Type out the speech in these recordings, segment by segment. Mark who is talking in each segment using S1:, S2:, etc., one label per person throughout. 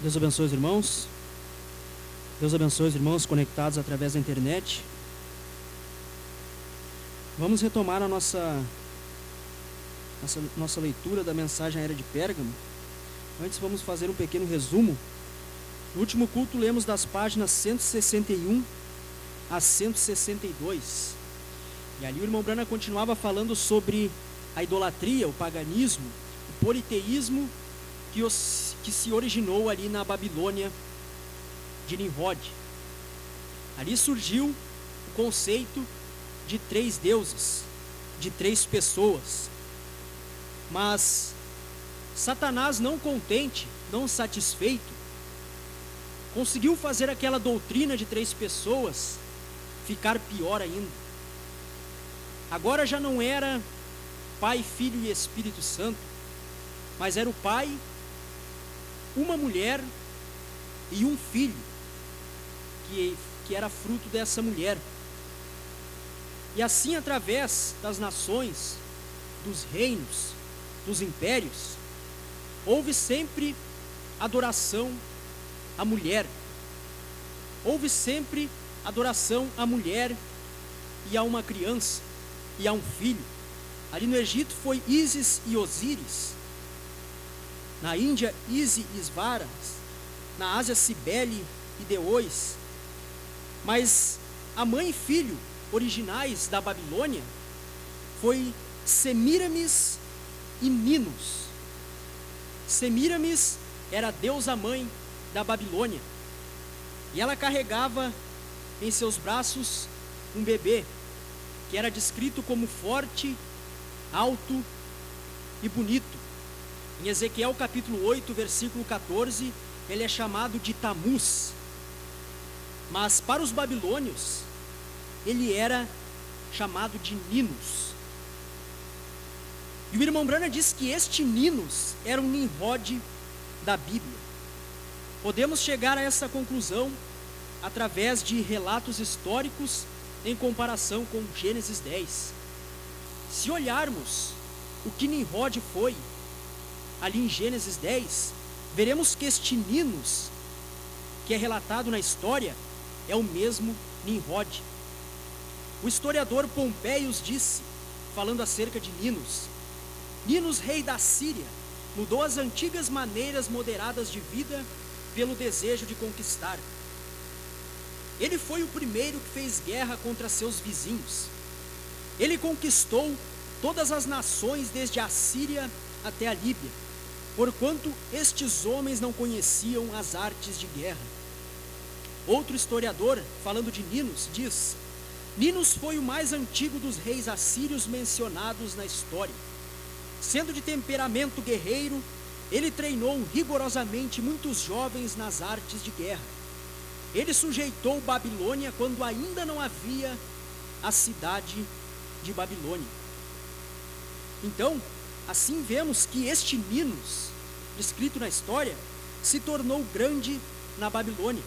S1: Deus abençoe os irmãos. Deus abençoe os irmãos conectados através da internet. Vamos retomar a nossa leitura da mensagem à era de Pérgamo. Antes vamos fazer um pequeno resumo. No último culto lemos das páginas 161 a 162. E ali o irmão Brana continuava falando sobre a idolatria, o paganismo, o politeísmo que se originou ali na Babilônia de Nimrod. Ali surgiu o conceito de 3 deuses, de 3 pessoas. Mas Satanás, não contente, não satisfeito, conseguiu fazer aquela doutrina de 3 pessoas ficar pior ainda. Agora já não era Pai, Filho e Espírito Santo, mas era o Pai, uma mulher e um filho, que era fruto dessa mulher. E assim, através das nações, dos reinos, dos impérios, houve sempre adoração à mulher. Houve sempre adoração à mulher e a uma criança e a um filho. Ali no Egito foi Ísis e Osíris. Na Índia, Isi e Svaras. Na Ásia, Cibele e Deois. Mas a mãe e filho originais da Babilônia foi Semíramis e Ninos. Semíramis era a deusa mãe da Babilônia, e ela carregava em seus braços um bebê, que era descrito como forte, alto e bonito. Em Ezequiel capítulo 8, versículo 14, ele é chamado de Tamuz. Mas para os babilônios, ele era chamado de Ninos. E o irmão Brana diz que este Ninos era um Nimrod da Bíblia. Podemos chegar a essa conclusão através de relatos históricos em comparação com Gênesis 10. Se olharmos o que Nimrod foi ali em Gênesis 10, veremos que este Ninos, que é relatado na história, é o mesmo Nimrod. O historiador Pompeius disse, falando acerca de Ninos: Ninos, rei da Síria, mudou as antigas maneiras moderadas de vida pelo desejo de conquistar. Ele foi o primeiro que fez guerra contra seus vizinhos. Ele conquistou todas as nações desde a Síria até a Líbia, porquanto estes homens não conheciam as artes de guerra. Outro historiador, falando de Ninos, diz: Ninos foi o mais antigo dos reis assírios mencionados na história. Sendo de temperamento guerreiro, ele treinou rigorosamente muitos jovens nas artes de guerra. Ele sujeitou Babilônia quando ainda não havia a cidade de Babilônia. Então, assim vemos que este Ninos, descrito na história, se tornou grande na Babilônia.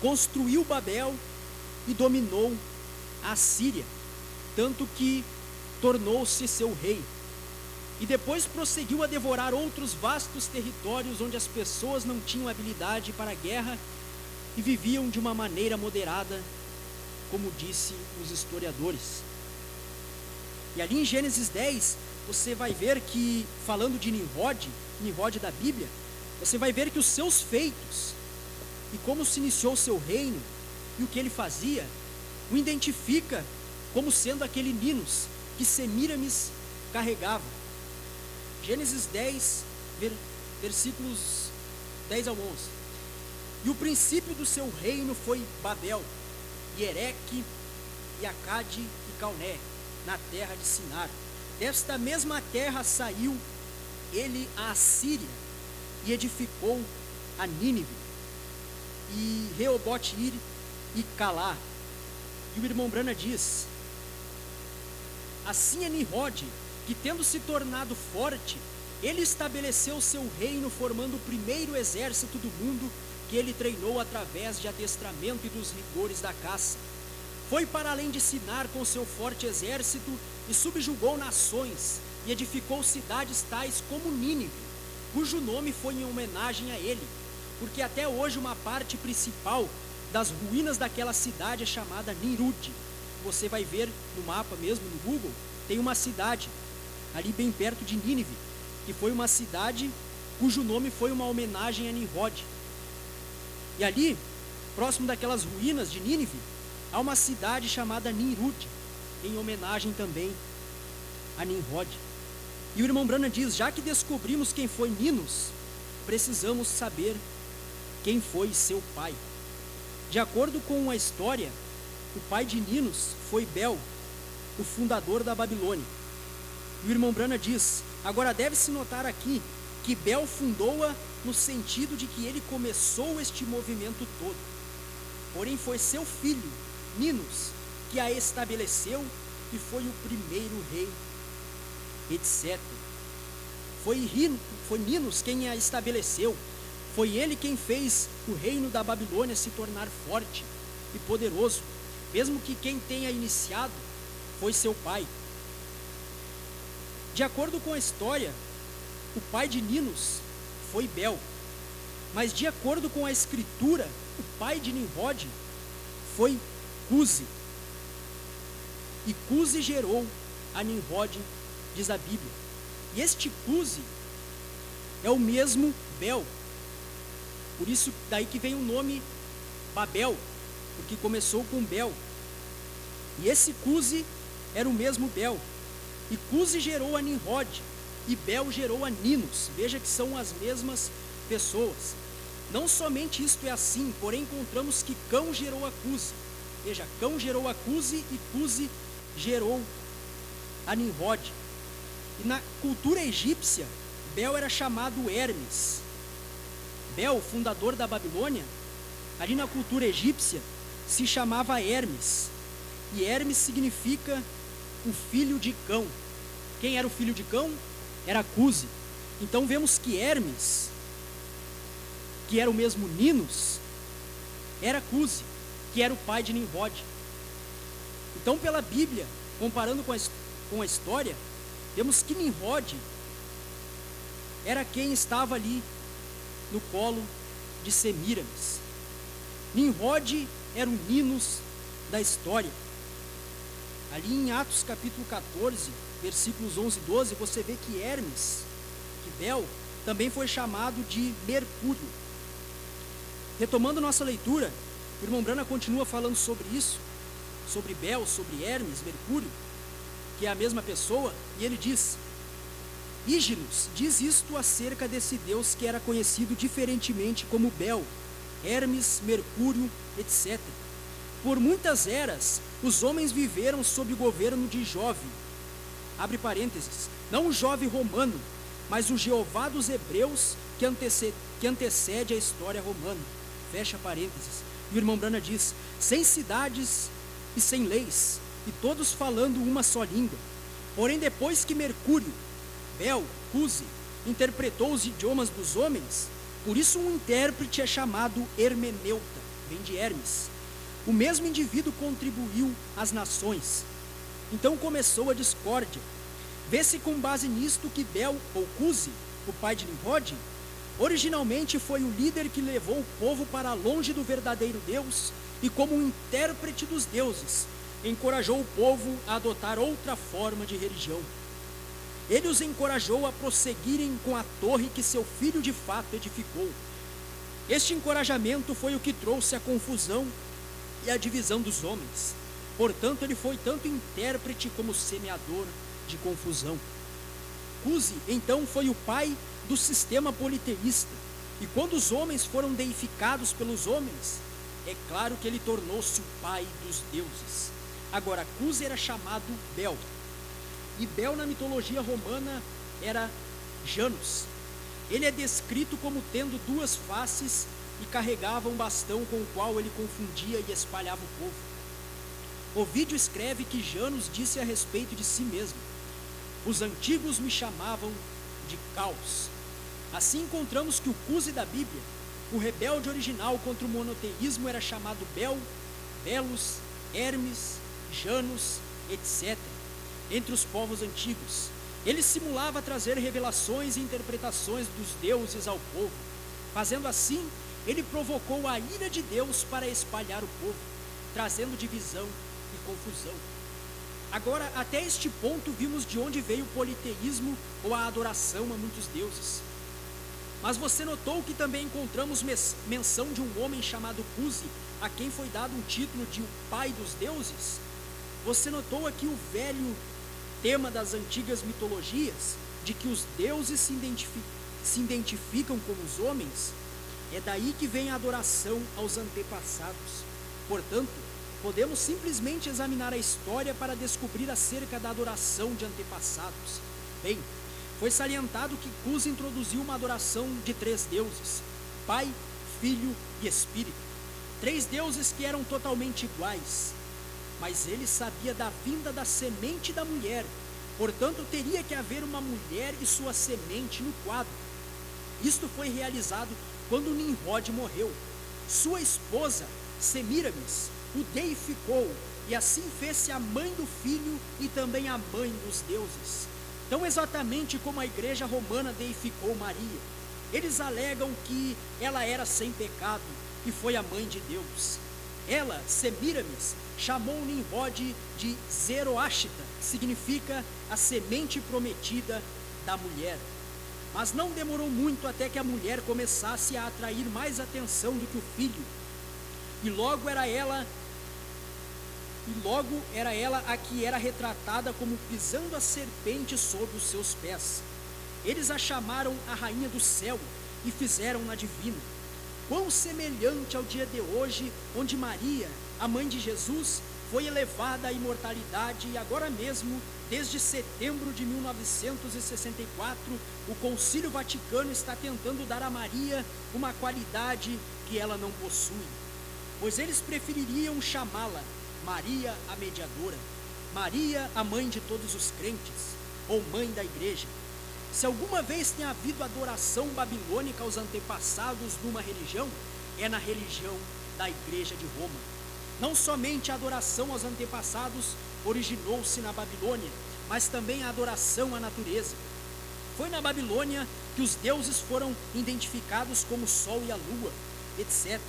S1: Construiu Babel e dominou a Síria, tanto que tornou-se seu rei. E depois prosseguiu a devorar outros vastos territórios onde as pessoas não tinham habilidade para a guerra e viviam de uma maneira moderada, como disse os historiadores. E ali em Gênesis 10, você vai ver que, falando de Nimrod da Bíblia, você vai ver que os seus feitos e como se iniciou o seu reino e o que ele fazia, o identifica como sendo aquele Ninos que Semíramis carregava. Gênesis 10, versículos 10 ao 11. E o princípio do seu reino foi Babel, e Ereque, e Acade e Calné, na terra de Sinar. Desta mesma terra saiu ele à Assíria, e edificou a Nínive, e Reobote-ir e Calá. E o irmão Brana diz: assim é Nimrod, que tendo se tornado forte, ele estabeleceu seu reino, formando o primeiro exército do mundo, que ele treinou através de adestramento e dos rigores da caça. Foi para além de Sinar com seu forte exército e subjugou nações, e edificou cidades tais como Nínive, cujo nome foi em homenagem a ele, porque até hoje uma parte principal das ruínas daquela cidade é chamada Nimrud. Você vai ver no mapa mesmo, no Google, tem uma cidade ali bem perto de Nínive, que foi uma cidade cujo nome foi uma homenagem a Nimrod. E ali, próximo daquelas ruínas de Nínive, há uma cidade chamada Nimrud, em homenagem também a Nimrod. E o irmão Branham diz, já que descobrimos quem foi Ninos, precisamos saber quem foi seu pai. De acordo com a história, o pai de Ninos foi Bel, o fundador da Babilônia. E o irmão Branham diz, agora deve-se notar aqui que Bel fundou-a no sentido de que ele começou este movimento todo. Porém foi seu filho, Ninos, que a estabeleceu e foi o primeiro rei, etc. Foi Ninos quem a estabeleceu. Foi ele quem fez o reino da Babilônia se tornar forte e poderoso, mesmo que quem tenha iniciado foi seu pai. De acordo com a história, o pai de Ninos foi Bel, mas de acordo com a escritura, o pai de Nimrod foi Cusi. E Cusi gerou a Nimrod, diz a Bíblia. E este Cusi é o mesmo Bel. Por isso daí que vem o nome Babel, porque começou com Bel. E esse Cusi era o mesmo Bel. E Cusi gerou a Nimrod, e Bel gerou a Ninos. Veja que são as mesmas pessoas. Não somente isto é assim, porém encontramos que Cão gerou a Cusi. Veja, Cão gerou a Cusi e Cusi gerou a Nimrod. E na cultura egípcia, Bel era chamado Hermes. Bel, fundador da Babilônia, ali na cultura egípcia, se chamava Hermes. E Hermes significa o filho de Cão. Quem era o filho de Cão? Era Cusi. Então vemos que Hermes, que era o mesmo Ninos, era Cusi, que era o pai de Nimrod. Então pela Bíblia, comparando com a história, vemos que Nimrod era quem estava ali no colo de Semíramis. Nimrod era o Ninos da história. Ali em Atos capítulo 14, versículos 11 e 12, você vê que Hermes, que Bel, também foi chamado de Mercúrio. Retomando nossa leitura, o irmão Branham continua falando sobre isso, sobre Bel, sobre Hermes, Mercúrio, que é a mesma pessoa, e ele diz: Íginos diz isto acerca desse Deus que era conhecido diferentemente como Bel, Hermes, Mercúrio, etc. Por muitas eras, os homens viveram sob o governo de Jove, abre parênteses, não o Jove romano, mas o Jeová dos hebreus que antecede a história romana, fecha parênteses. E o irmão Branham diz, sem cidades e sem leis, e todos falando uma só língua. Porém, depois que Mercúrio, Bel, Cusi, interpretou os idiomas dos homens, por isso um intérprete é chamado hermeneuta, vem de Hermes. O mesmo indivíduo contribuiu às nações. Então começou a discórdia. Vê-se com base nisto que Bel, ou Cusi, o pai de Nimrod, originalmente foi o líder que levou o povo para longe do verdadeiro Deus e como um intérprete dos deuses, encorajou o povo a adotar outra forma de religião. Ele os encorajou a prosseguirem com a torre que seu filho de fato edificou. Este encorajamento foi o que trouxe a confusão e a divisão dos homens. Portanto, ele foi tanto intérprete como semeador de confusão. Cusi, então, foi o pai do sistema politeísta. E quando os homens foram deificados pelos homens, é claro que ele tornou-se o pai dos deuses. Agora, Cusi era chamado Bel. E Bel, na mitologia romana, era Janus. Ele é descrito como tendo duas faces e carregava um bastão com o qual ele confundia e espalhava o povo. Ovídio escreve que Janus disse a respeito de si mesmo: os antigos me chamavam de Caos. Assim encontramos que o Cusi da Bíblia, o rebelde original contra o monoteísmo, era chamado Bel, Belus, Hermes, Janus, etc. Entre os povos antigos, ele simulava trazer revelações e interpretações dos deuses ao povo. Fazendo assim, ele provocou a ira de Deus para espalhar o povo, trazendo divisão e confusão. Agora, até este ponto, vimos de onde veio o politeísmo ou a adoração a muitos deuses. Mas você notou que também encontramos menção de um homem chamado Cusi, a quem foi dado um título de o pai dos deuses? Você notou aqui o velho tema das antigas mitologias, de que os deuses se identificam com os homens? É daí que vem a adoração aos antepassados. Portanto, podemos simplesmente examinar a história para descobrir acerca da adoração de antepassados. Bem, foi salientado que Cusi introduziu uma adoração de 3 deuses: Pai, Filho e Espírito. 3 deuses que eram totalmente iguais, mas ele sabia da vinda da semente da mulher, portanto teria que haver uma mulher e sua semente no quadro. Isto foi realizado quando Nimrod morreu. Sua esposa, Semiramis, o deificou, e assim fez-se a mãe do filho e também a mãe dos deuses. Tão exatamente como a igreja romana deificou Maria. Eles alegam que ela era sem pecado e foi a mãe de Deus. Ela, Semiramis, chamou Nimrod de Zeroástita, que significa a semente prometida da mulher. Mas não demorou muito até que a mulher começasse a atrair mais atenção do que o filho. E logo era ela a que era retratada como pisando a serpente sob os seus pés. Eles a chamaram a rainha do céu e fizeram-na divina. Quão semelhante ao dia de hoje, onde Maria, a mãe de Jesus, foi elevada à imortalidade, e agora mesmo, desde setembro de 1964, o Concílio Vaticano está tentando dar a Maria uma qualidade que ela não possui, pois eles prefeririam chamá-la Maria a Mediadora, Maria a mãe de todos os crentes, ou mãe da igreja. Se alguma vez tem havido adoração babilônica aos antepassados numa religião, é na religião da igreja de Roma. Não somente a adoração aos antepassados originou-se na Babilônia, mas também a adoração à natureza. Foi na Babilônia que os deuses foram identificados como o sol e a lua, etc.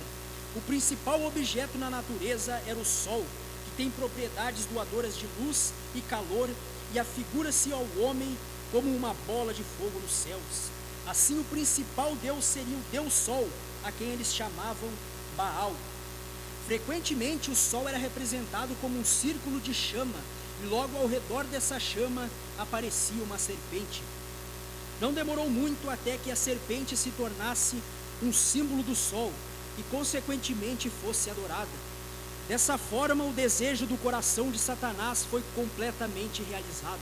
S1: O principal objeto na natureza era o sol, que tem propriedades doadoras de luz e calor, e afigura-se ao homem como uma bola de fogo nos céus. Assim, o principal deus seria o Deus Sol, a quem eles chamavam Baal. Frequentemente, o sol era representado como um círculo de chama, e logo ao redor dessa chama aparecia uma serpente. Não demorou muito até que a serpente se tornasse um símbolo do sol e, consequentemente, fosse adorada. Dessa forma, o desejo do coração de Satanás foi completamente realizado.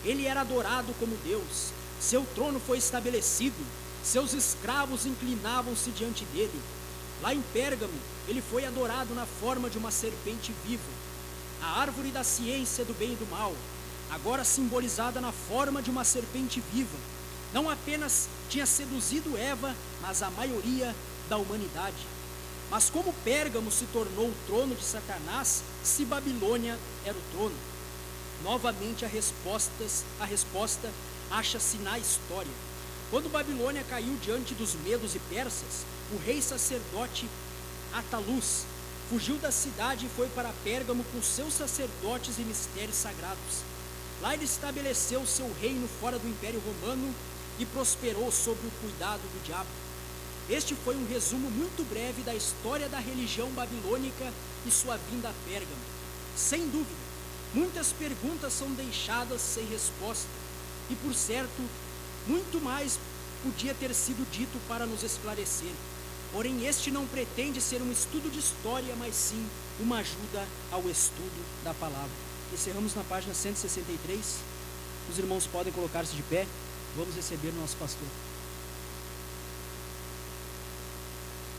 S1: Ele era adorado como Deus, seu trono foi estabelecido, seus escravos inclinavam-se diante dele. Lá em Pérgamo, ele foi adorado na forma de uma serpente viva. A árvore da ciência do bem e do mal, agora simbolizada na forma de uma serpente viva, não apenas tinha seduzido Eva, mas a maioria da humanidade. Mas como Pérgamo se tornou o trono de Satanás, se Babilônia era o trono? Novamente a resposta acha-se na história. Quando Babilônia caiu diante dos medos e persas, o rei sacerdote Atalus fugiu da cidade e foi para Pérgamo com seus sacerdotes e mistérios sagrados. Lá ele estabeleceu seu reino fora do Império Romano e prosperou sob o cuidado do diabo. Este foi um resumo muito breve da história da religião babilônica e sua vinda a Pérgamo. Sem dúvida, muitas perguntas são deixadas sem resposta, e por certo, muito mais podia ter sido dito para nos esclarecer. Porém, este não pretende ser um estudo de história, mas sim uma ajuda ao estudo da palavra. Encerramos na página 163. Os irmãos podem colocar-se de pé. Vamos receber o nosso pastor.